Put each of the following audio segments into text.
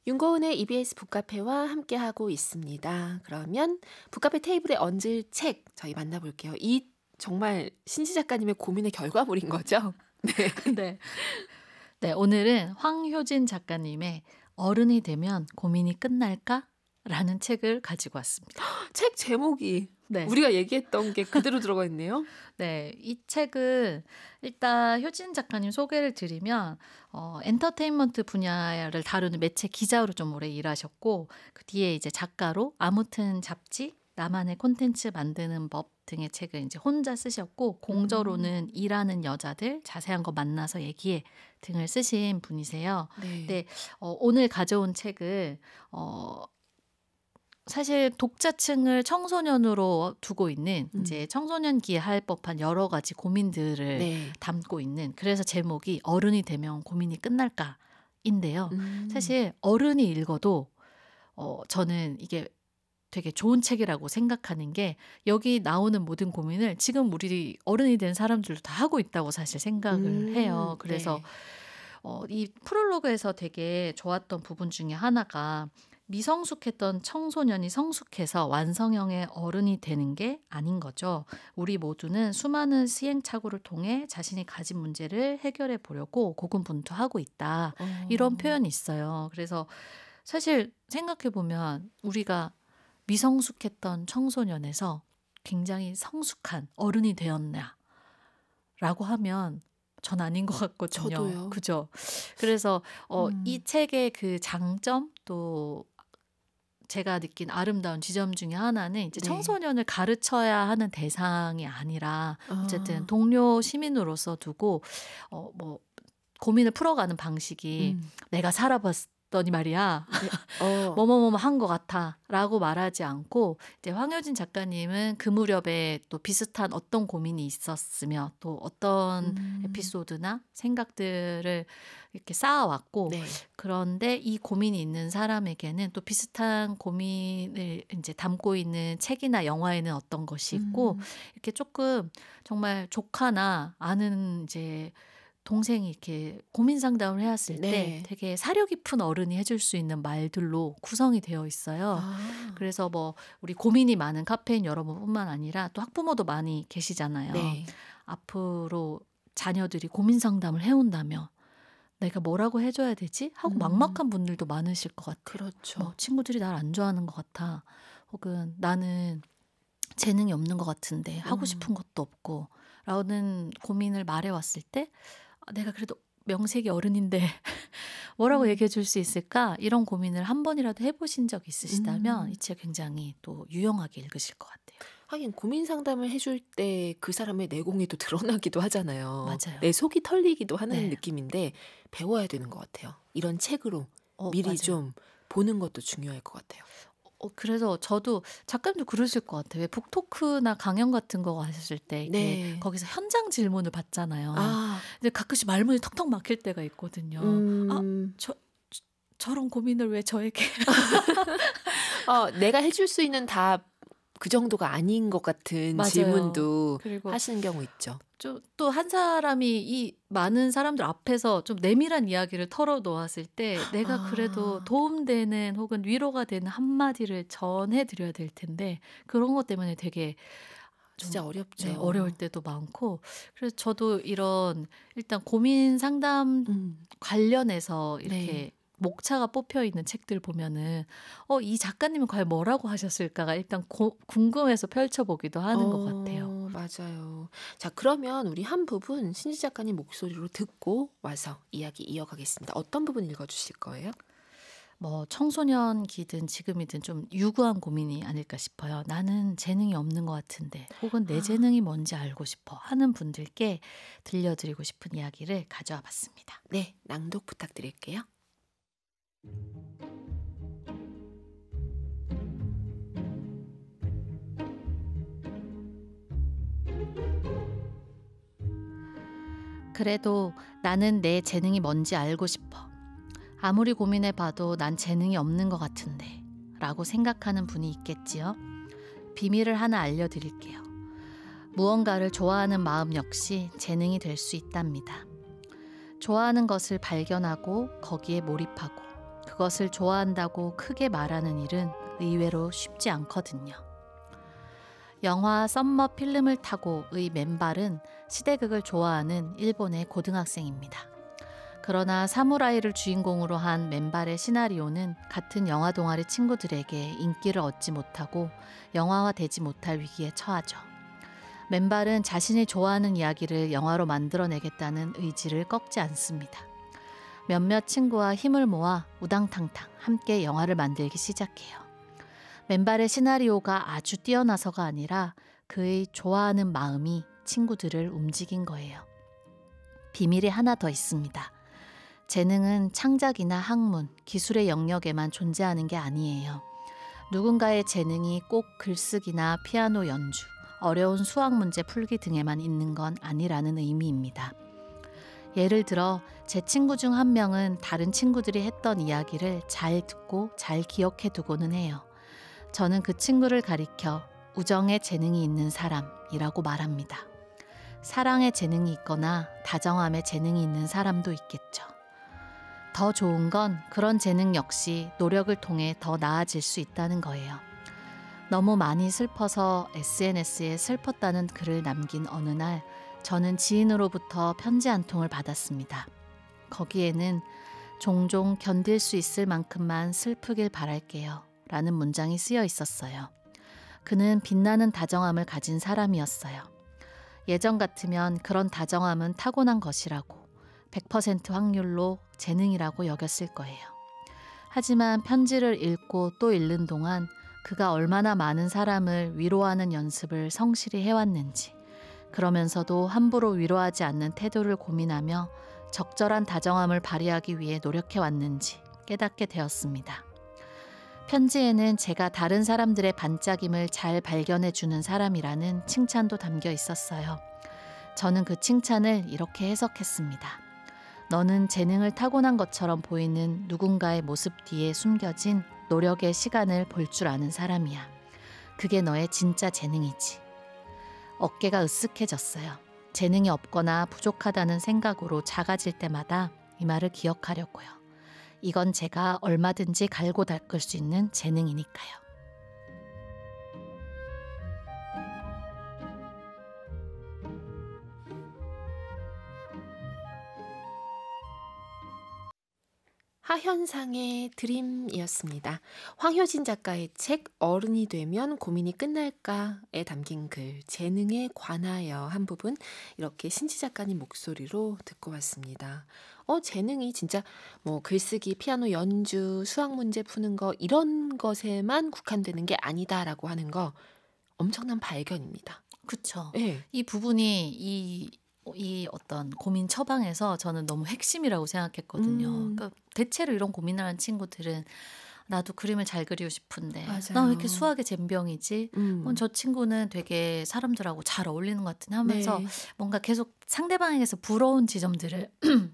윤고은의 EBS 북카페와 함께하고 있습니다. 그러면 북카페 테이블에 얹을 책 저희 만나볼게요. 이 정말 신지 작가님의 고민의 결과물인 거죠? 네. 네. 네, 오늘은 황효진 작가님의 어른이 되면 고민이 끝날까? 라는 책을 가지고 왔습니다. 책 제목이 네. 우리가 얘기했던 게 그대로 들어가 있네요. 네, 이 책은 일단 효진 작가님 소개를 드리면 엔터테인먼트 분야를 다루는 매체 기자로 좀 오래 일하셨고 그 뒤에 이제 작가로 아무튼 잡지, 나만의 콘텐츠 만드는 법 등의 책을 이제 혼자 쓰셨고 공저로는 일하는 여자들 자세한 거 만나서 얘기해 등을 쓰신 분이세요. 네. 근데 오늘 가져온 책을 사실 독자층을 청소년으로 두고 있는 이제 청소년기에 할 법한 여러 가지 고민들을 네. 담고 있는, 그래서 제목이 어른이 되면 고민이 끝날까인데요. 사실 어른이 읽어도 저는 이게 되게 좋은 책이라고 생각하는 게 여기 나오는 모든 고민을 지금 우리 어른이 된 사람들도 다 하고 있다고 사실 생각을 해요. 그래서 네. 이 프롤로그에서 되게 좋았던 부분 중에 하나가 미성숙했던 청소년이 성숙해서 완성형의 어른이 되는 게 아닌 거죠. 우리 모두는 수많은 시행착오를 통해 자신이 가진 문제를 해결해 보려고 고군분투하고 있다. 이런 표현이 있어요. 그래서 사실 생각해 보면 우리가 미성숙했던 청소년에서 굉장히 성숙한 어른이 되었냐 라고 하면 전 아닌 것 같거든요. 저도요. 그죠? 그래서 이 책의 그 장점, 또 제가 느낀 아름다운 지점 중에 하나는 이제 네. 청소년을 가르쳐야 하는 대상이 아니라 어쨌든 동료 시민으로서 두고 뭐 고민을 풀어가는 방식이 내가 살아봤더니 말이야 뭐뭐뭐 한 것 같아 라고 말하지 않고, 이제 황효진 작가님은 그 무렵에 또 비슷한 어떤 고민이 있었으며 또 어떤 에피소드나 생각들을 이렇게 쌓아왔고, 네. 그런데 이 고민이 있는 사람에게는 또 비슷한 고민을 이제 담고 있는 책이나 영화에는 어떤 것이 있고, 이렇게 조금 정말 조카나 아는 이제 동생이 이렇게 고민 상담을 해왔을 때 네. 되게 사려 깊은 어른이 해줄 수 있는 말들로 구성이 되어 있어요. 그래서 뭐 우리 고민이 많은 카페인 여러분뿐만 아니라 또 학부모도 많이 계시잖아요. 네. 앞으로 자녀들이 고민 상담을 해온다면 내가 뭐라고 해줘야 되지? 하고 막막한 분들도 많으실 것 같아요. 그렇죠. 뭐 친구들이 날 안 좋아하는 것 같아. 혹은 나는 재능이 없는 것 같은데 하고 싶은 것도 없고 라는 고민을 말해왔을 때 내가 그래도 명색이 어른인데 뭐라고 얘기해 줄 수 있을까? 이런 고민을 한 번이라도 해보신 적 있으시다면 이 책 굉장히 또 유용하게 읽으실 것 같아요. 하긴 고민 상담을 해줄 때 그 사람의 내공이 또 드러나기도 하잖아요. 맞아요. 내 속이 털리기도 하는 네. 느낌인데 배워야 되는 것 같아요. 이런 책으로 미리 맞아요. 좀 보는 것도 중요할 것 같아요. 그래서 저도 작가님도 그러실 것 같아요. 왜 북토크나 강연 같은 거 하셨을 때 이렇게 네. 거기서 현장 질문을 받잖아요. 아, 근데 가끔씩 말문이 턱턱 막힐 때가 있거든요. 저런 고민을 왜 저에게 내가 해줄 수 있는 답 그 정도가 아닌 것 같은 맞아요. 질문도 그리고 하시는 경우 있죠. 또 한 사람이 이 많은 사람들 앞에서 좀 내밀한 이야기를 털어놓았을 때 내가 그래도 도움되는 혹은 위로가 되는 한마디를 전해드려야 될 텐데 그런 것 때문에 되게 진짜 어렵죠. 네, 어려울 때도 많고, 그래서 저도 이런 일단 고민 상담 관련해서 이렇게 네. 목차가 뽑혀 있는 책들 보면은 이 작가님은 과연 뭐라고 하셨을까가 일단 궁금해서 펼쳐보기도 하는 것 같아요. 맞아요. 자, 그러면 우리 한 부분 신지 작가님 목소리로 듣고 와서 이야기 이어가겠습니다. 어떤 부분 읽어주실 거예요? 뭐 청소년기든 지금이든 좀 유구한 고민이 아닐까 싶어요. 나는 재능이 없는 것 같은데 혹은 내 재능이 뭔지 알고 싶어 하는 분들께 들려드리고 싶은 이야기를 가져와 봤습니다. 네, 낭독 부탁드릴게요. 그래도 나는 내 재능이 뭔지 알고 싶어. 아무리 고민해봐도 난 재능이 없는 것 같은데 라고 생각하는 분이 있겠지요. 비밀을 하나 알려드릴게요. 무언가를 좋아하는 마음 역시 재능이 될 수 있답니다. 좋아하는 것을 발견하고 거기에 몰입하고 그것을 좋아한다고 크게 말하는 일은 의외로 쉽지 않거든요. 영화 썸머 필름을 타고의 맨발은 시대극을 좋아하는 일본의 고등학생입니다. 그러나 사무라이를 주인공으로 한 맨발의 시나리오는 같은 영화 동아리 친구들에게 인기를 얻지 못하고 영화화되지 못할 위기에 처하죠. 맨발은 자신이 좋아하는 이야기를 영화로 만들어내겠다는 의지를 꺾지 않습니다. 몇몇 친구와 힘을 모아 우당탕탕 함께 영화를 만들기 시작해요. 맨발의 시나리오가 아주 뛰어나서가 아니라 그의 좋아하는 마음이 친구들을 움직인 거예요. 비밀이 하나 더 있습니다. 재능은 창작이나 학문, 기술의 영역에만 존재하는 게 아니에요. 누군가의 재능이 꼭 글쓰기나 피아노 연주, 어려운 수학 문제 풀기 등에만 있는 건 아니라는 의미입니다. 예를 들어 제 친구 중 한 명은 다른 친구들이 했던 이야기를 잘 듣고 잘 기억해 두고는 해요. 저는 그 친구를 가리켜 우정에 재능이 있는 사람이라고 말합니다. 사랑에 재능이 있거나 다정함에 재능이 있는 사람도 있겠죠. 더 좋은 건 그런 재능 역시 노력을 통해 더 나아질 수 있다는 거예요. 너무 많이 슬퍼서 SNS에 슬펐다는 글을 남긴 어느 날 저는 지인으로부터 편지 한 통을 받았습니다. 거기에는 종종 견딜 수 있을 만큼만 슬프길 바랄게요 라는 문장이 쓰여 있었어요. 그는 빛나는 다정함을 가진 사람이었어요. 예전 같으면 그런 다정함은 타고난 것이라고 100% 확률로 재능이라고 여겼을 거예요. 하지만 편지를 읽고 또 읽는 동안 그가 얼마나 많은 사람을 위로하는 연습을 성실히 해왔는지, 그러면서도 함부로 위로하지 않는 태도를 고민하며 적절한 다정함을 발휘하기 위해 노력해왔는지 깨닫게 되었습니다. 편지에는 제가 다른 사람들의 반짝임을 잘 발견해주는 사람이라는 칭찬도 담겨 있었어요. 저는 그 칭찬을 이렇게 해석했습니다. 너는 재능을 타고난 것처럼 보이는 누군가의 모습 뒤에 숨겨진 노력의 시간을 볼 줄 아는 사람이야. 그게 너의 진짜 재능이지. 어깨가 으쓱해졌어요. 재능이 없거나 부족하다는 생각으로 작아질 때마다 이 말을 기억하려고요. 이건 제가 얼마든지 갈고 닦을 수 있는 재능이니까요. 하현상의 드림이었습니다. 황효진 작가의 책 어른이 되면 고민이 끝날까에 담긴 글 재능에 관하여 한 부분 이렇게 신지 작가님 목소리로 듣고 왔습니다. 재능이 진짜 뭐 글쓰기, 피아노 연주, 수학 문제 푸는 거 이런 것에만 국한되는 게 아니다라고 하는 거 엄청난 발견입니다. 그쵸. 네. 이 부분이 이 어떤 고민 처방에서 저는 너무 핵심이라고 생각했거든요. 그러니까 대체로 이런 고민을 하는 친구들은 나도 그림을 잘 그리고 싶은데 나 왜 이렇게 수학에 젬병이지? 저 친구는 되게 사람들하고 잘 어울리는 것 같은데 하면서 네. 뭔가 계속 상대방에게서 부러운 지점들을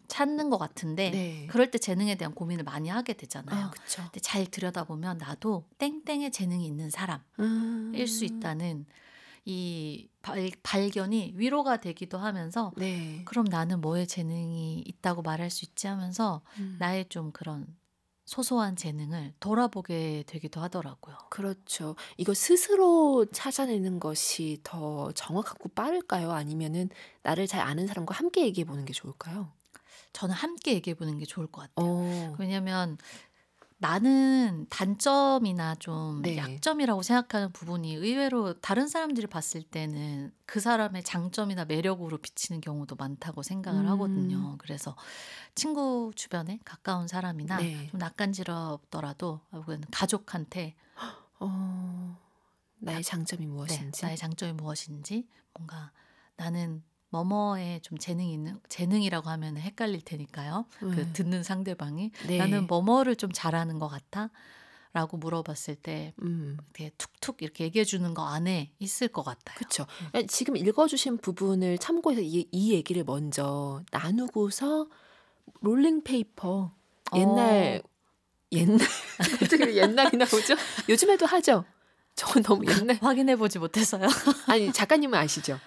찾는 것 같은데 네. 그럴 때 재능에 대한 고민을 많이 하게 되잖아요. 그렇죠. 근데 잘 들여다보면 나도 땡땡의 재능이 있는 사람일 수 있다는 이 발견이 위로가 되기도 하면서 네. 그럼 나는 뭐에 재능이 있다고 말할 수 있지 하면서 나의 좀 그런 소소한 재능을 돌아보게 되기도 하더라고요. 그렇죠. 이거 스스로 찾아내는 것이 더 정확하고 빠를까요? 아니면은 나를 잘 아는 사람과 함께 얘기해 보는 게 좋을까요? 저는 함께 얘기해 보는 게 좋을 것 같아요. 어, 왜냐면 나는 단점이나 좀 네. 약점이라고 생각하는 부분이 의외로 다른 사람들이 봤을 때는 그 사람의 장점이나 매력으로 비치는 경우도 많다고 생각을 하거든요. 그래서 친구 주변에 가까운 사람이나 네. 좀 낯간지럽더라도 혹은 가족한테 나의 장점이 네, 무엇인지. 나의 장점이 무엇인지 뭔가 나는 뭐뭐에 좀 재능이라고 하면 헷갈릴 테니까요. 그 듣는 상대방이 네. 나는 뭐뭐를 좀 잘하는 것 같아? 라고 물어봤을 때 되게 툭툭 이렇게 얘기해 주는 거 안에 있을 것 같아요. 그렇죠. 지금 읽어주신 부분을 참고해서 이 얘기를 먼저 나누고서 롤링페이퍼 옛날 어떻게 옛날이 나오죠? 요즘에도 하죠. 저건 너무 옛날. 확인해 보지 못해서요. 아니 작가님은 아시죠?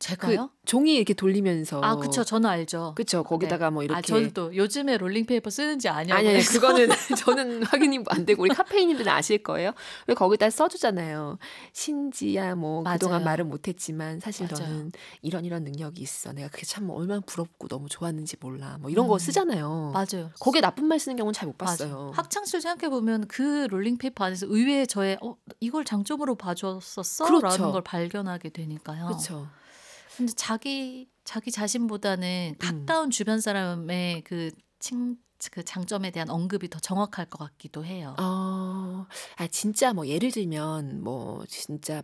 제가요? 종이 이렇게 돌리면서. 아, 그쵸. 저는 알죠. 그쵸. 거기다가 뭐 이렇게. 저는 또 요즘에 롤링페이퍼 쓰는지 아냐고. 아니요, 그거는 저는 확인이 안 되고 우리 카페인님들은 아실 거예요. 왜 거기다 써주잖아요. 신지야 뭐 맞아요. 그동안 말은 못했지만 사실 맞아요. 너는 이런 능력이 있어. 내가 그게 참 얼마나 부럽고 너무 좋았는지 몰라. 뭐 이런 거 쓰잖아요. 맞아요. 거기에 나쁜 말 쓰는 경우는 잘 못 봤어요. 맞아요. 학창시절 생각해보면 그 롤링페이퍼 안에서 의외의 저의 이걸 장점으로 봐줬었어? 그렇죠. 라는 걸 발견하게 되니까요. 그렇죠. 근데 자기 자신보다는 가까운 주변 사람의 그 장점에 대한 언급이 더 정확할 것 같기도 해요. 진짜 뭐 예를 들면 뭐 진짜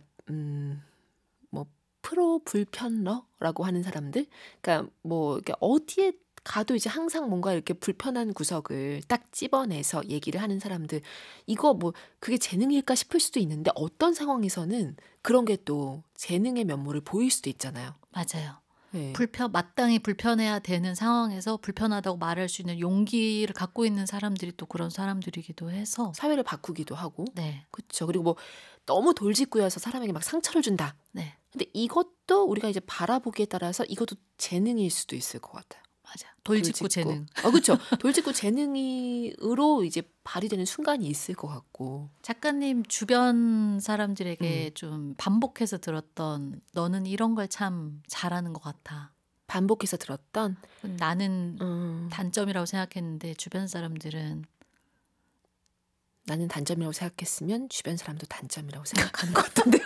뭐 프로 불편러라고 하는 사람들, 그러니까 뭐 이렇게 어디에 가도 이제 항상 뭔가 이렇게 불편한 구석을 딱 찝어내서 얘기를 하는 사람들, 이거 뭐 그게 재능일까 싶을 수도 있는데 어떤 상황에서는 그런 게 또 재능의 면모를 보일 수도 있잖아요. 맞아요. 네. 마땅히 불편해야 되는 상황에서 불편하다고 말할 수 있는 용기를 갖고 있는 사람들이 또 그런 사람들이기도 해서 사회를 바꾸기도 하고. 네. 그렇죠. 그리고 뭐 너무 돌직구여서 사람에게 막 상처를 준다. 네. 근데 이것도 우리가 이제 바라보기에 따라서 이것도 재능일 수도 있을 것 같아요. 맞아. 돌직구 재능. 그렇죠. 돌직구 재능으로 이제 발휘되는 순간이 있을 것 같고. 작가님 주변 사람들에게 좀 반복해서 들었던 너는 이런 걸 참 잘하는 것 같아. 반복해서 들었던? 나는 단점이라고 생각했는데 주변 사람들은 나는 단점이라고 생각했으면 주변 사람도 단점이라고 생각하는 것 같던데요.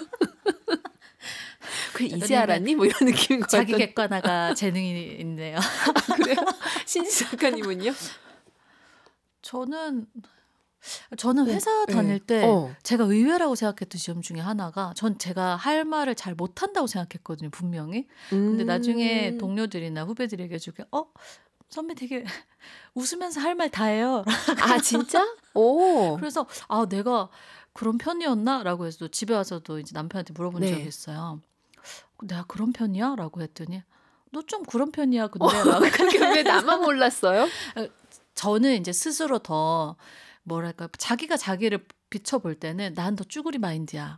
그래 이제 알았니? 뭐 이런 느낌인 것 자기 같던데. 객관화가 재능이 있네요. 그래요? 신지 작가님은요? 저는 회사 다닐 때 제가 의외라고 생각했던 시험 중에 하나가 제가 할 말을 잘 못한다고 생각했거든요. 분명히. 근데 나중에 동료들이나 후배들이 얘기해주게 선배 되게 웃으면서 할 말 다 해요. 아 진짜? 오. 그래서 내가 그런 편이었나? 라고 해서 집에 와서도 이제 남편한테 물어본 적이 있어요. 내가 그런 편이야? 라고 했더니 너 좀 그런 편이야 근데 라고. 그게 왜 나만 몰랐어요? 저는 이제 스스로 더 뭐랄까 자기가 자기를 비춰볼 때는 난 더 쭈구리 마인드야.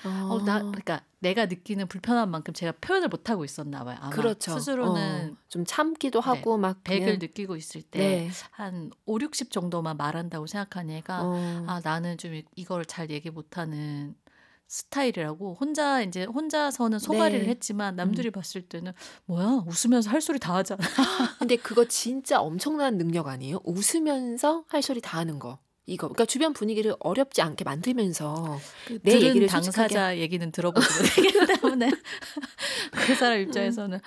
그러니까 내가 느끼는 불편한 만큼 제가 표현을 못하고 있었나 봐요. 아마 그렇죠. 스스로는 좀 참기도 하고 막 100을 느끼고 있을 때 네. 한 5, 60 정도만 말한다고 생각하니 얘가 나는 좀 이걸 잘 얘기 못하는 스타일이라고 혼자서는 소가리를 했지만 남들이 봤을 때는 뭐야 웃으면서 할 소리 다 하잖아. 근데 그거 진짜 엄청난 능력 아니에요? 웃으면서 할 소리 다 하는 거. 이거 그러니까 주변 분위기를 어렵지 않게 만들면서 내 얘기를 당사자 얘기는 들어보지 못하기 때문에 그 사람 입장에서는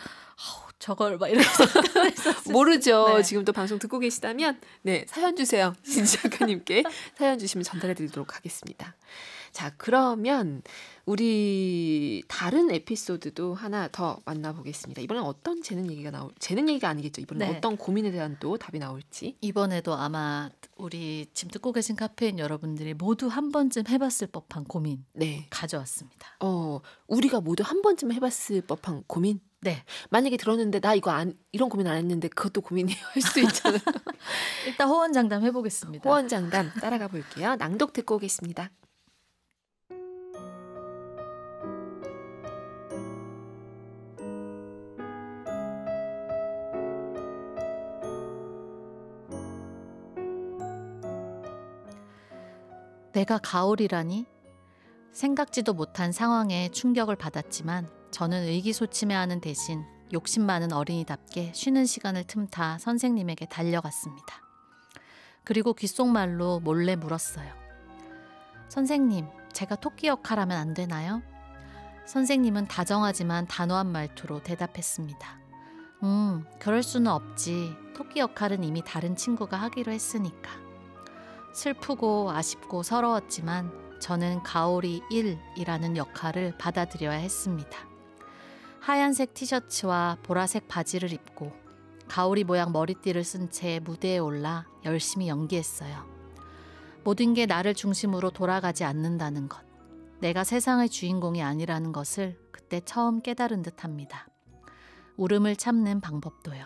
저걸 막 이렇게 모르죠. 지금 또 방송 듣고 계시다면 사연 주세요. 신지 작가님께 사연 주시면 전달해 드리도록 하겠습니다. 자, 그러면 우리 다른 에피소드도 하나 더 만나보겠습니다. 이번엔 어떤 재능 얘기가 아니겠죠. 이번엔 어떤 고민에 대한 또 답이 나올지. 이번에도 아마 우리 지금 듣고 계신 카페인 여러분들이 모두 한 번쯤 해봤을 법한 고민 가져왔습니다. 우리가 모두 한 번쯤 해봤을 법한 고민? 네. 만약에 들었는데 나 이런 고민 안 했는데 그것도 고민이에요. 할 수도 있잖아요. 일단 호언장담 해보겠습니다. 호언장담 따라가 볼게요. 낭독 듣고 오겠습니다. 내가 가을이라니? 생각지도 못한 상황에 충격을 받았지만 저는 의기소침해하는 대신 욕심 많은 어린이답게 쉬는 시간을 틈타 선생님에게 달려갔습니다. 그리고 귓속말로 몰래 물었어요. 선생님, 제가 토끼 역할하면 안 되나요? 선생님은 다정하지만 단호한 말투로 대답했습니다. 그럴 수는 없지. 토끼 역할은 이미 다른 친구가 하기로 했으니까. 슬프고 아쉽고 서러웠지만 저는 가오리 1이라는 역할을 받아들여야 했습니다. 하얀색 티셔츠와 보라색 바지를 입고 가오리 모양 머리띠를 쓴 채 무대에 올라 열심히 연기했어요. 모든 게 나를 중심으로 돌아가지 않는다는 것. 내가 세상의 주인공이 아니라는 것을 그때 처음 깨달은 듯합니다. 울음을 참는 방법도요.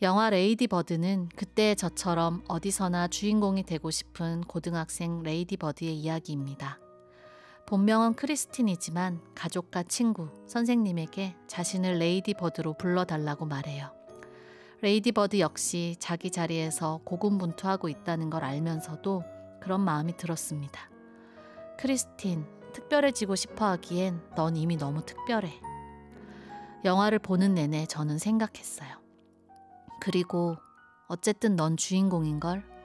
영화 레이디 버드는 그때의 저처럼 어디서나 주인공이 되고 싶은 고등학생 레이디 버드의 이야기입니다. 본명은 크리스틴이지만 가족과 친구, 선생님에게 자신을 레이디 버드로 불러달라고 말해요. 레이디 버드 역시 자기 자리에서 고군분투하고 있다는 걸 알면서도 그런 마음이 들었습니다. 크리스틴, 특별해지고 싶어 하기엔 넌 이미 너무 특별해. 영화를 보는 내내 저는 생각했어요. 그리고 어쨌든 넌 주인공인걸?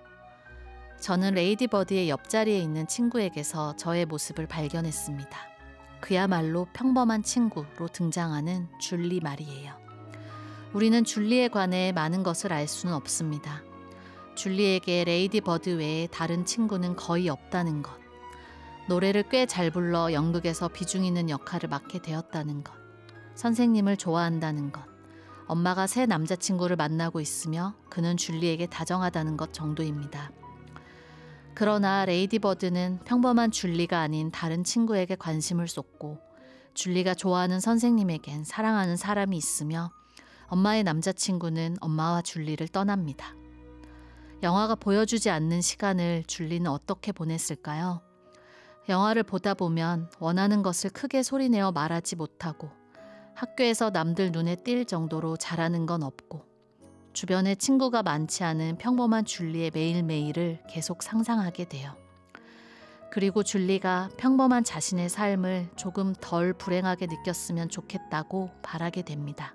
저는 레이디 버드의 옆자리에 있는 친구에게서 저의 모습을 발견했습니다. 그야말로 평범한 친구로 등장하는 줄리 말이에요. 우리는 줄리에 관해 많은 것을 알 수는 없습니다. 줄리에게 레이디 버드 외에 다른 친구는 거의 없다는 것. 노래를 꽤 잘 불러 연극에서 비중 있는 역할을 맡게 되었다는 것. 선생님을 좋아한다는 것. 엄마가 새 남자친구를 만나고 있으며 그는 줄리에게 다정하다는 것 정도입니다. 그러나 레이디 버드는 평범한 줄리가 아닌 다른 친구에게 관심을 쏟고 줄리가 좋아하는 선생님에겐 사랑하는 사람이 있으며 엄마의 남자친구는 엄마와 줄리를 떠납니다. 영화가 보여주지 않는 시간을 줄리는 어떻게 보냈을까요? 영화를 보다 보면 원하는 것을 크게 소리내어 말하지 못하고 학교에서 남들 눈에 띌 정도로 잘하는 건 없고 주변에 친구가 많지 않은 평범한 줄리의 매일매일을 계속 상상하게 돼요. 그리고 줄리가 평범한 자신의 삶을 조금 덜 불행하게 느꼈으면 좋겠다고 바라게 됩니다.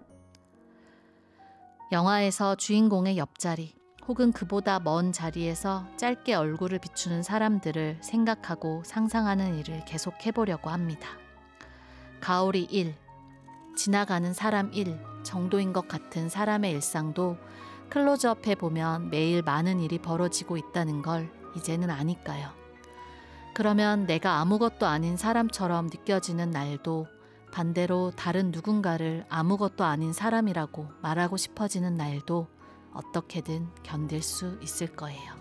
영화에서 주인공의 옆자리 혹은 그보다 먼 자리에서 짧게 얼굴을 비추는 사람들을 생각하고 상상하는 일을 계속 해보려고 합니다. 가오리 1, 지나가는 사람 1 정도인 것 같은 사람의 일상도 클로즈업해 보면 매일 많은 일이 벌어지고 있다는 걸 이제는 아니까요. 그러면 내가 아무것도 아닌 사람처럼 느껴지는 날도 반대로 다른 누군가를 아무것도 아닌 사람이라고 말하고 싶어지는 날도 어떻게든 견딜 수 있을 거예요.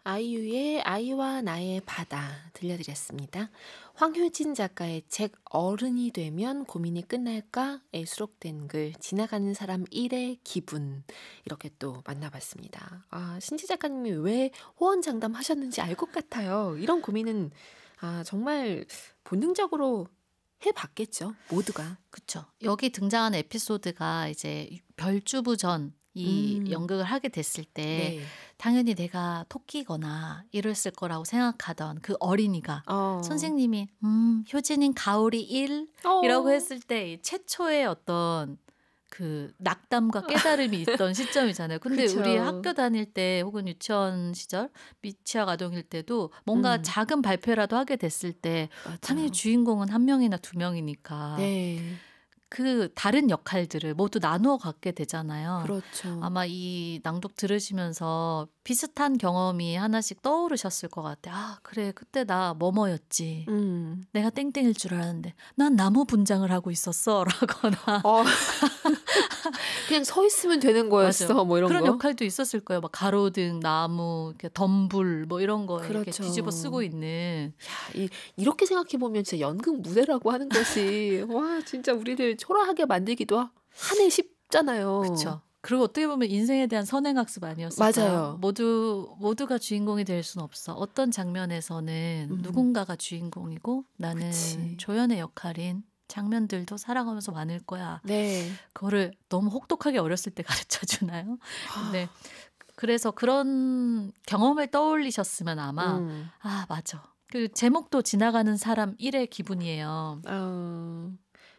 아이유의 아이와 나의 바다 들려드렸습니다. 황효진 작가의 책 어른이 되면 고민이 끝날까에 수록된 글 지나가는 사람 1의 기분 이렇게 또 만나봤습니다. 신지 작가님이 왜 호언장담 하셨는지 알 것 같아요. 이런 고민은 정말 본능적으로 해봤겠죠. 모두가. 그쵸. 여기 등장하는 에피소드가 이제 별주부전 이 연극을 하게 됐을 때 네. 당연히 내가 토끼거나 이랬을 거라고 생각하던 그 어린이가 선생님이 효진인 가오리 1 이라고 했을 때 최초의 어떤 그 낙담과 깨달음이 있던 시점이잖아요. 근데 그쵸. 우리 학교 다닐 때 혹은 유치원 시절 미취학 아동일 때도 뭔가 작은 발표라도 하게 됐을 때 맞아요. 당연히 주인공은 한 명이나 두 명이니까 네. 그 다른 역할들을 모두 나누어 갖게 되잖아요. 그렇죠. 아마 이 낭독 들으시면서 비슷한 경험이 하나씩 떠오르셨을 것 같아요. 그래 그때 나 뭐뭐였지. 내가 땡땡일 줄 알았는데 난 나무 분장을 하고 있었어 라거나 그냥 서 있으면 되는 거였어. 맞아요. 뭐 이런 그런 거. 역할도 있었을 거예요. 막 가로등, 나무, 이렇게 덤불 뭐 이런 거에 이렇게 그렇죠. 뒤집어 쓰고 있는. 이렇게 생각해 보면 진짜 연극 무대라고 하는 것이 와 진짜 우리를 초라하게 만들기도 하네 싶잖아요. 그렇죠. 그리고 어떻게 보면 인생에 대한 선행학습 아니었을까요? 맞아요. 모두가 주인공이 될 수는 없어. 어떤 장면에서는 누군가가 주인공이고 나는 그치. 조연의 역할인 장면들도 살아가면서 많을 거야. 네. 그거를 너무 혹독하게 어렸을 때 가르쳐 주나요? 근데 그래서 그런 경험을 떠올리셨으면 아마 맞아. 그 제목도 지나가는 사람 1의 기분이에요.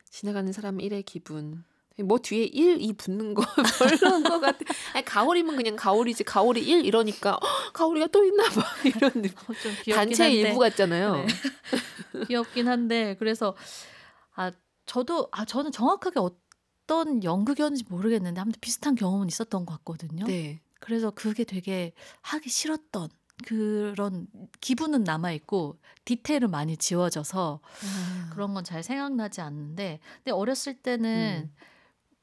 지나가는 사람 1의 기분. 뭐 뒤에 1, 2 붙는 거 별로인 것 같아. 아니, 가오리면 그냥 가오리지. 가오리 1 이러니까 가오리가 또 있나 봐. 이런 느낌. 좀 귀엽긴 단체의 한데. 일부 같잖아요. 네. 귀엽긴 한데 그래서 저는 정확하게 어떤 연극이었는지 모르겠는데 아무튼 비슷한 경험은 있었던 것 같거든요. 네. 그래서 그게 되게 하기 싫었던 그런 기분은 남아있고 디테일은 많이 지워져서 그런 건 잘 생각나지 않는데 근데 어렸을 때는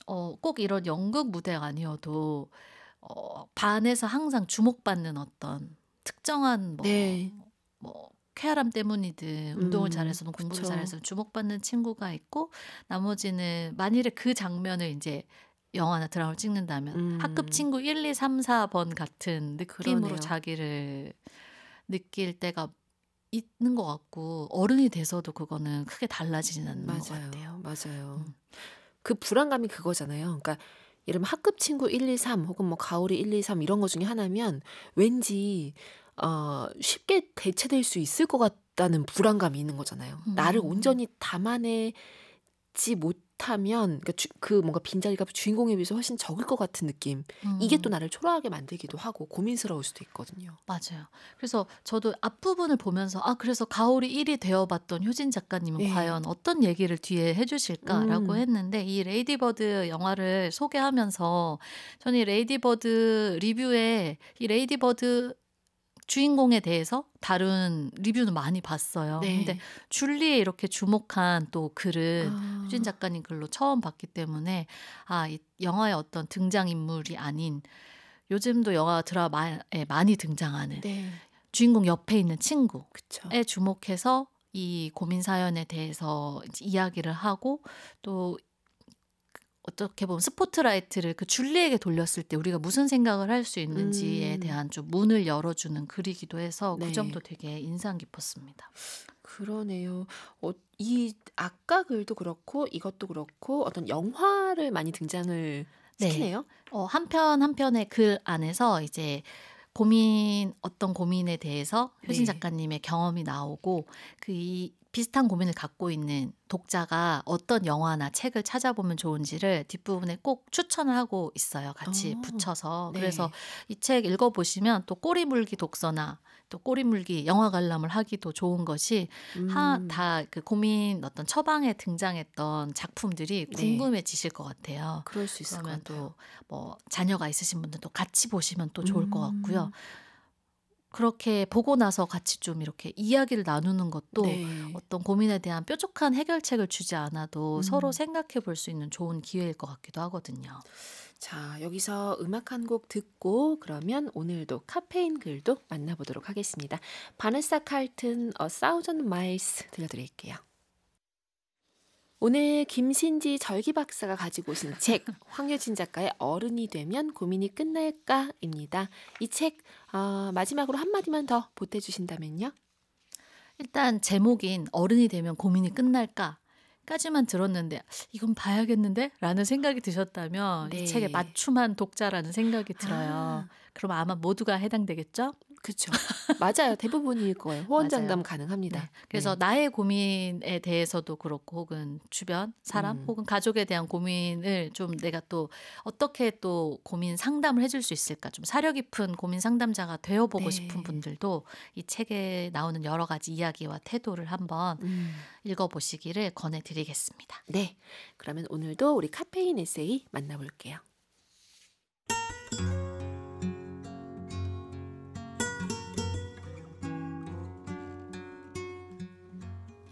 꼭 이런 연극 무대가 아니어도 반에서 항상 주목받는 어떤 특정한 네. 뭐 쾌활함 때문이든 운동을 잘해서든 공부를 그쵸. 잘해서 주목받는 친구가 있고 나머지는 만일에 그 장면을 이제 영화나 드라마를 찍는다면 학급 음. 친구 1, 2, 3, 4번 같은 느낌으로 그러네요. 자기를 느낄 때가 있는 것 같고 어른이 돼서도 그거는 크게 달라지진 않는 것 같아요. 맞아요. 맞아요. 음. 그 불안감이 그거잖아요. 그러니까 예를 들면 학급 친구 1, 2, 3 혹은 뭐 가오리 1, 2, 3 이런 거 중에 하나면 왠지 쉽게 대체될 수 있을 것 같다는 불안감이 있는 거잖아요. 나를 음. 온전히 담아내지 못하면 그러니까 그 뭔가 빈자리가 주인공에 비해서 훨씬 적을 것 같은 느낌. 이게 또 음. 나를 초라하게 만들기도 하고 고민스러울 수도 있거든요. 맞아요. 그래서 저도 앞부분을 보면서 그래서 가오리 1이 되어 봤던 효진 작가님은 네. 과연 어떤 얘기를 뒤에 해 주실까라고 음. 했는데 이 레이디 버드 영화를 소개하면서 저는 이 레이디 버드 리뷰에 이 레이디 버드 주인공에 대해서 다룬 리뷰는 많이 봤어요. 근데 네. 줄리에 이렇게 주목한 또 글은 효진 아. 작가님 글로 처음 봤기 때문에 이 영화의 어떤 등장인물이 아닌 요즘도 영화 드라마에 많이 등장하는 네. 주인공 옆에 있는 친구에 그쵸. 주목해서 이 고민 사연에 대해서 이제 이야기를 하고 또 어떻게 보면 스포트라이트를 그 줄리에게 돌렸을 때 우리가 무슨 생각을 할 수 있는지에 음. 대한 좀 문을 열어주는 글이기도 해서 그 점도 네. 되게 인상 깊었습니다. 그러네요. 이 아까 글도 그렇고 이것도 그렇고 어떤 영화를 많이 등장을 네. 시키네요. 한 편 한 편의 글 안에서 이제 어떤 고민에 대해서 효진 네. 작가님의 경험이 나오고 이 비슷한 고민을 갖고 있는 독자가 어떤 영화나 책을 찾아보면 좋은지를 뒷부분에 꼭 추천을 하고 있어요. 같이 어. 붙여서. 그래서 네. 이 책 읽어보시면 또 꼬리물기 독서나 또 꼬리물기 영화 관람을 하기도 좋은 것이 음. 다 그 고민 어떤 처방에 등장했던 작품들이 네. 궁금해지실 것 같아요. 그럴 수 있을 것 그러면 같아요. 또 뭐 자녀가 있으신 분들도 같이 보시면 또 좋을 것 같고요. 음. 그렇게 보고 나서 같이 좀 이렇게 이야기를 나누는 것도 네. 어떤 고민에 대한 뾰족한 해결책을 주지 않아도 서로 음. 생각해 볼 수 있는 좋은 기회일 것 같기도 하거든요. 자, 여기서 음악 한 곡 듣고 그러면 오늘도 카페인 글도 만나보도록 하겠습니다. 바네사 칼튼 A Thousand Miles 들려드릴게요. 오늘 김신지 절기 박사가 가지고 오신 책 황효진 작가의 어른이 되면 고민이 끝날까입니다. 이 책 마지막으로 한마디만 더 보태주신다면요? 일단 제목인 어른이 되면 고민이 끝날까? 까지만 들었는데 '이건 봐야겠는데?' 라는 생각이 드셨다면 이 책에 네. 맞춤한 독자라는 생각이 들어요. 아, 그럼 아마 모두가 해당되겠죠? 그쵸. 맞아요. 대부분일 거예요. 호언장담 맞아요. 네. 가능합니다. 그래서 네. 나의 고민에 대해서도 그렇고 혹은 주변 사람 음. 혹은 가족에 대한 고민을 좀 내가 또 어떻게 또 고민 상담을 해줄 수 있을까 좀 사려 깊은 고민 상담자가 되어보고 싶은 네. 분들도 이 책에 나오는 여러 가지 이야기와 태도를 한번 음. 읽어보시기를 권해드리겠습니다. 네. 그러면 오늘도 우리 카페인 에세이 만나볼게요.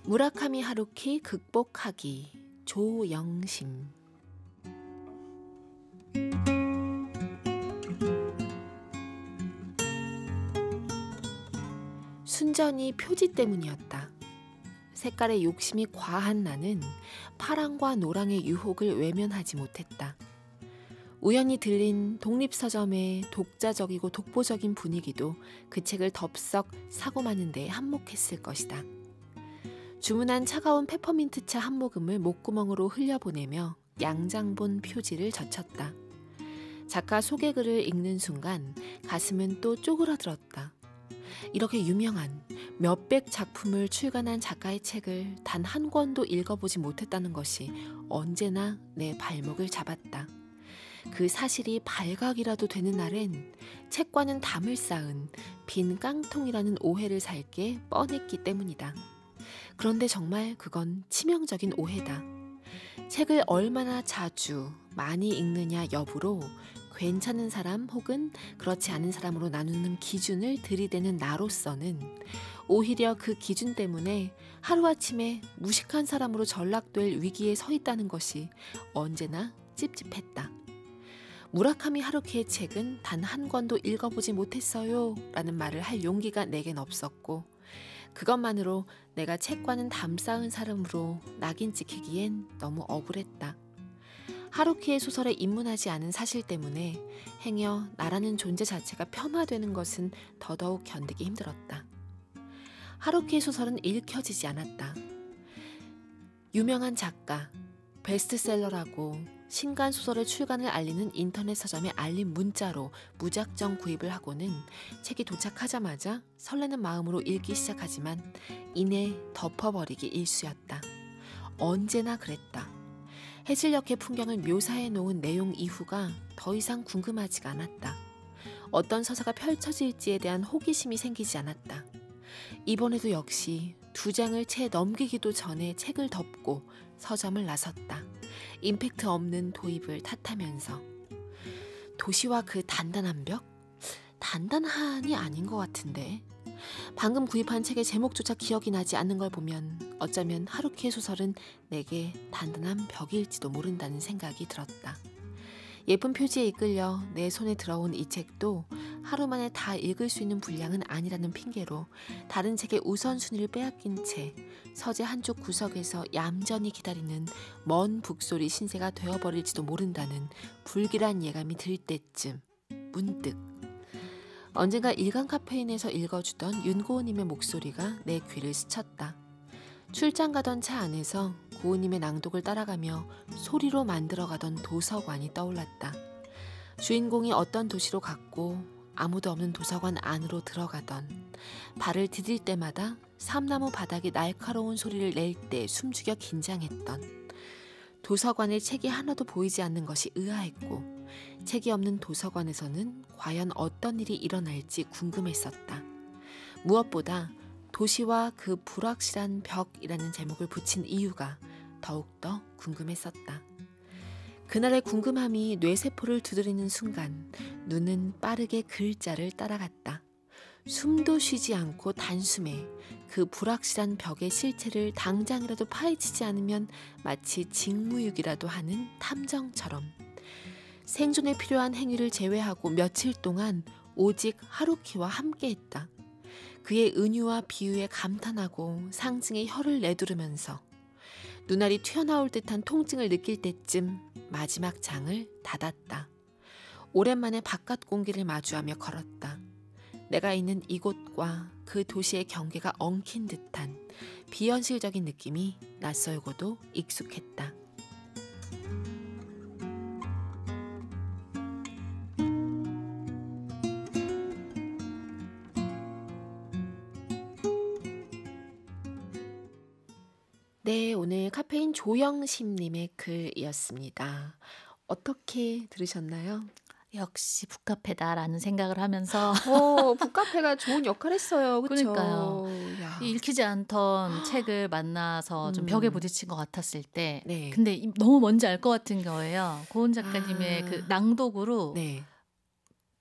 무라카미 하루키 극복하기 조영심. 순전히 표지 때문이었다. 색깔의 욕심이 과한 나는 파랑과 노랑의 유혹을 외면하지 못했다. 우연히 들린 독립서점의 독자적이고 독보적인 분위기도 그 책을 덥석 사고 마는데 한몫했을 것이다. 주문한 차가운 페퍼민트차 한 모금을 목구멍으로 흘려보내며 양장본 표지를 젖혔다. 작가 소개글을 읽는 순간 가슴은 또 쪼그라들었다. 이렇게 유명한 몇백 작품을 출간한 작가의 책을 단 한 권도 읽어보지 못했다는 것이 언제나 내 발목을 잡았다. 그 사실이 발각이라도 되는 날엔 책과는 담을 쌓은 빈 깡통이라는 오해를 살게 뻔했기 때문이다. 그런데 정말 그건 치명적인 오해다. 책을 얼마나 자주 많이 읽느냐 여부로 괜찮은 사람 혹은 그렇지 않은 사람으로 나누는 기준을 들이대는 나로서는 오히려 그 기준 때문에 하루아침에 무식한 사람으로 전락될 위기에 서 있다는 것이 언제나 찝찝했다. 무라카미 하루키의 책은 단 한 권도 읽어보지 못했어요 라는 말을 할 용기가 내겐 없었고 그것만으로 내가 책과는 담쌓은 사람으로 낙인 찍히기엔 너무 억울했다. 하루키의 소설에 입문하지 않은 사실 때문에 행여 나라는 존재 자체가 폄하되는 것은 더더욱 견디기 힘들었다. 하루키의 소설은 읽혀지지 않았다. 유명한 작가, 베스트셀러라고 신간소설의 출간을 알리는 인터넷 서점에 알림 문자로 무작정 구입을 하고는 책이 도착하자마자 설레는 마음으로 읽기 시작하지만 이내 덮어버리기 일쑤였다. 언제나 그랬다. 해질녘의 풍경을 묘사해 놓은 내용 이후가 더 이상 궁금하지가 않았다. 어떤 서사가 펼쳐질지에 대한 호기심이 생기지 않았다. 이번에도 역시 2장을 채 넘기기도 전에 책을 덮고 서점을 나섰다. 임팩트 없는 도입을 탓하면서. 도시와 그 단단한 벽? 단단한이 아닌 것 같은데. 방금 구입한 책의 제목조차 기억이 나지 않는 걸 보면 어쩌면 하루키의 소설은 내게 단단한 벽일지도 모른다는 생각이 들었다. 예쁜 표지에 이끌려 내 손에 들어온 이 책도 하루 만에 다 읽을 수 있는 분량은 아니라는 핑계로 다른 책의 우선순위를 빼앗긴 채 서재 한쪽 구석에서 얌전히 기다리는 먼 북소리 신세가 되어버릴지도 모른다는 불길한 예감이 들 때쯤 문득 언젠가 일간 카페인에서 읽어주던 윤고은님의 목소리가 내 귀를 스쳤다. 출장 가던 차 안에서 고은님의 낭독을 따라가며 소리로 만들어가던 도서관이 떠올랐다. 주인공이 어떤 도시로 갔고 아무도 없는 도서관 안으로 들어가던 발을 디딜 때마다 삼나무 바닥이 날카로운 소리를 낼 때 숨죽여 긴장했던 도서관에 책이 하나도 보이지 않는 것이 의아했고 책이 없는 도서관에서는 과연 어떤 일이 일어날지 궁금했었다. 무엇보다 도시와 그 불확실한 벽이라는 제목을 붙인 이유가 더욱더 궁금했었다. 그날의 궁금함이 뇌세포를 두드리는 순간 눈은 빠르게 글자를 따라갔다. 숨도 쉬지 않고 단숨에 그 불확실한 벽의 실체를 당장이라도 파헤치지 않으면 마치 직무유기라도 하는 탐정처럼 생존에 필요한 행위를 제외하고 며칠 동안 오직 하루키와 함께했다. 그의 은유와 비유에 감탄하고 상징에 혀를 내두르면서 눈알이 튀어나올 듯한 통증을 느낄 때쯤 마지막 장을 닫았다. 오랜만에 바깥 공기를 마주하며 걸었다. 내가 있는 이곳과 그 도시의 경계가 엉킨 듯한 비현실적인 느낌이 낯설고도 익숙했다. 네, 오늘 카페인 조영심님의 글이었습니다. 어떻게 들으셨나요? 역시 북카페다라는 생각을 하면서 북카페가 좋은 역할을 했어요. 그렇죠? 그러니까요. 야. 읽히지 않던 책을 만나서 좀 벽에 부딪힌 것 같았을 때 네. 근데 너무 뭔지 알 것 같은 거예요. 고은 작가님의 그 낭독으로 네.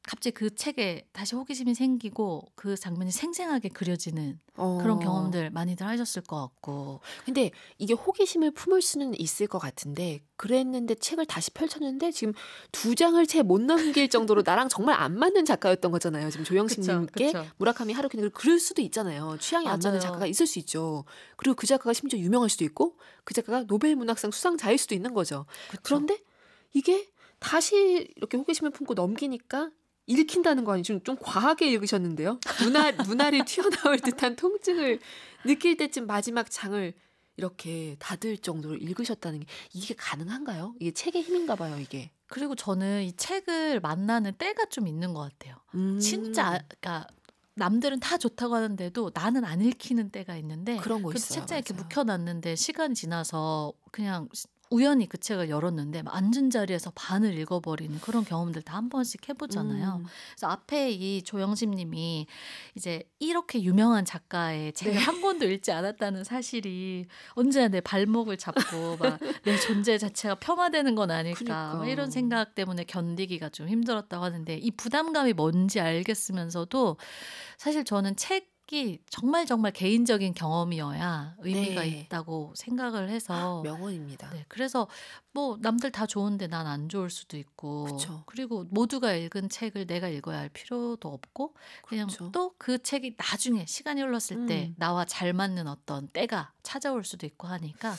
갑자기 그 책에 다시 호기심이 생기고 그 장면이 생생하게 그려지는 그런 경험들 많이들 하셨을 것 같고. 근데 이게 호기심을 품을 수는 있을 것 같은데 그랬는데 책을 다시 펼쳤는데 지금 2장을 채 못 넘길 정도로 나랑 정말 안 맞는 작가였던 거잖아요. 지금 조영심님께 그쵸. 무라카미 하루키는 그럴 수도 있잖아요. 취향이 안 맞는 맞아요. 작가가 있을 수 있죠. 그리고 그 작가가 심지어 유명할 수도 있고 그 작가가 노벨 문학상 수상자일 수도 있는 거죠. 그런데 이게 다시 이렇게 호기심을 품고 넘기니까 읽힌다는 거 아니죠? 좀 과하게 읽으셨는데요. 눈알이 튀어나올 듯한 통증을 느낄 때쯤 마지막 장을 이렇게 닫을 정도로 읽으셨다는 게 이게 가능한가요? 이게 책의 힘인가 봐요, 이게. 그리고 저는 이 책을 만나는 때가 좀 있는 것 같아요. 진짜 그러니까 남들은 다 좋다고 하는데도 나는 안 읽히는 때가 있는데 그런 거 그 있어요. 책장에 이렇게 맞아요. 묵혀놨는데 시간이 지나서 그냥 우연히 그 책을 열었는데 앉은 자리에서 반을 읽어버리는 그런 경험들 다 한 번씩 해보잖아요. 그래서 앞에 이 조영심 님이 이제 이렇게 유명한 작가의 책을 한 권도 읽지 않았다는 사실이 언제나 내 발목을 잡고 막 내 존재 자체가 폄하되는 건 아닐까 그러니까. 막 이런 생각 때문에 견디기가 좀 힘들었다고 하는데 이 부담감이 뭔지 알겠으면서도 사실 저는 책이 책이 정말 정말 개인적인 경험이어야 의미가 네. 있다고 생각을 해서 명언입니다. 네. 그래서 뭐 남들 다 좋은데 난 안 좋을 수도 있고 그쵸. 그리고 모두가 읽은 책을 내가 읽어야 할 필요도 없고 그냥 그렇죠. 또 그 책이 나중에 시간이 흘렀을 때 음. 나와 잘 맞는 어떤 때가 찾아올 수도 있고 하니까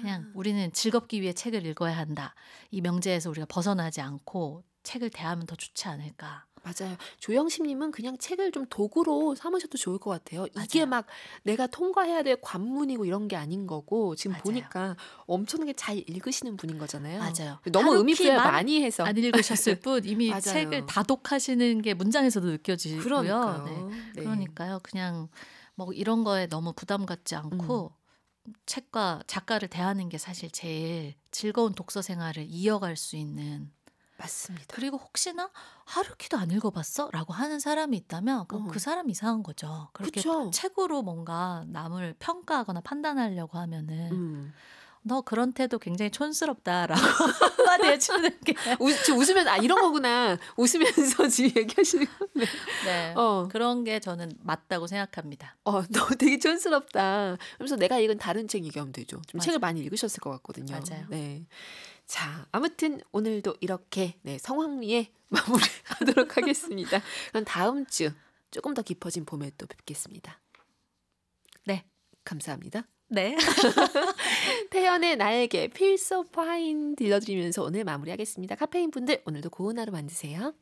그냥 아. 우리는 즐겁기 위해 책을 읽어야 한다. 이 명제에서 우리가 벗어나지 않고 책을 대하면 더 좋지 않을까. 맞아요. 조영심 님은 그냥 책을 좀 도구로 삼으셔도 좋을 것 같아요. 이게 맞아요. 막 내가 통과해야 될 관문이고 이런 게 아닌 거고 지금 맞아요. 보니까 엄청나게 잘 읽으시는 분인 거잖아요. 맞아요. 너무 의미 부여 하루키만 많이 해서. 안 읽으셨을 뿐 이미 맞아요. 책을 다독하시는 게 문장에서도 느껴지고요. 네. 그러니까요. 네. 그러니까요. 그냥 뭐 이런 거에 너무 부담 갖지 음. 않고 책과 작가를 대하는 게 사실 제일 즐거운 독서 생활을 이어갈 수 있는 맞습니다. 그리고 혹시나 하루키도 안 읽어봤어? 라고 하는 사람이 있다면 그럼 그 사람 이상한 거죠. 그렇게 그쵸. 책으로 뭔가 남을 평가하거나 판단하려고 하면은 음. 너 그런 태도 굉장히 촌스럽다라고 한마디 해주는 게 지금 웃으면서 이런 거구나. 웃으면서 지금 얘기하시는 거네. 네. 어. 그런 게 저는 맞다고 생각합니다. 너 되게 촌스럽다. 그러면서 내가 읽은 다른 책 얘기하면 되죠. 좀 맞아. 책을 많이 읽으셨을 것 같거든요. 맞아요. 네. 자, 아무튼 오늘도 이렇게 성황리에 마무리하도록 하겠습니다. 그럼 다음 주 조금 더 깊어진 봄에 또 뵙겠습니다. 네. 감사합니다. 네. 태연의 나에게 Feel So Fine 들려드리면서 오늘 마무리하겠습니다. 카페인 분들 오늘도 고운 하루 만드세요.